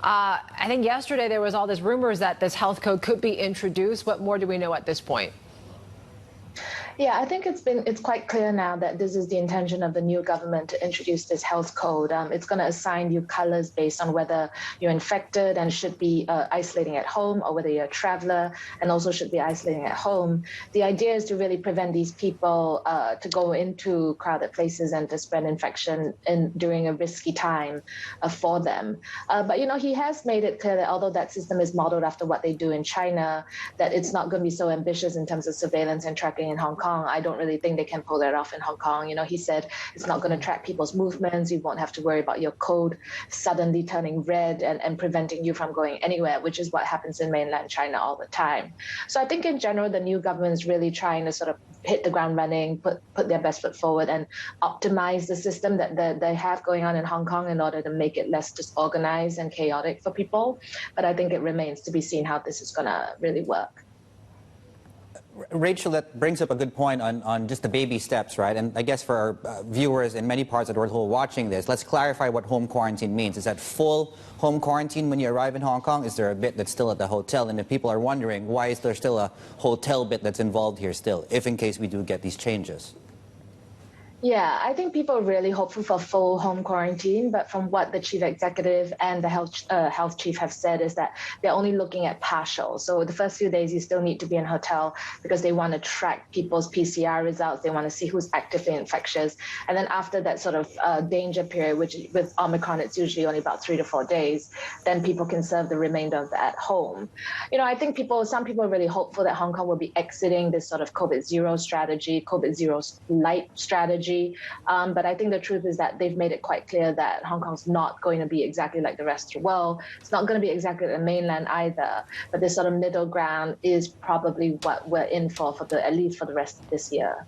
I think yesterday there was all this rumors that this health code could be introduced. What more do we know at this point? Yeah, I think it's quite clear now that this is the intention of the new government to introduce this health code. It's going to assign you colors based on whether you're infected and should be isolating at home, or whether you're a traveler and also should be isolating at home. The idea is to really prevent these people to go into crowded places and to spread infection during a risky time for them. But he has made it clear that although that system is modeled after what they do in China, that it's not going to be so ambitious in terms of surveillance and tracking in Hong Kong. I don't really think they can pull that off in Hong Kong. He said it's not going to track people's movements. You won't have to worry about your code suddenly turning red and preventing you from going anywhere, which is what happens in mainland China all the time. So I think in general, the new government is really trying to sort of hit the ground running, put their best foot forward and optimize the system that they have going on in Hong Kong in order to make it less disorganized and chaotic for people. But I think it remains to be seen how this is going to really work. Rachel, that brings up a good point on just the baby steps, right? And I guess for our viewers in many parts of the world who are watching this, let's clarify what home quarantine means. Is that full home quarantine when you arrive in Hong Kong? Is there a bit that's still at the hotel? And if people are wondering, why is there still a hotel bit that's involved here still, if in case we do get these changes? Yeah, I think people are really hopeful for full home quarantine, but from what the chief executive and the health chief have said is that they're only looking at partial. So the first few days you still need to be in a hotel because they want to track people's PCR results. They want to see who's actively infectious. And then after that sort of danger period, which with Omicron, it's usually only about 3 to 4 days, then people can serve the remainder of that at home. I think some people are really hopeful that Hong Kong will be exiting this sort of COVID zero strategy, COVID zero light strategy. But I think the truth is that they've made it quite clear that Hong Kong's not going to be exactly like the rest of the world. It's not going to be exactly the mainland either. But this sort of middle ground is probably what we're in for at least for the rest of this year.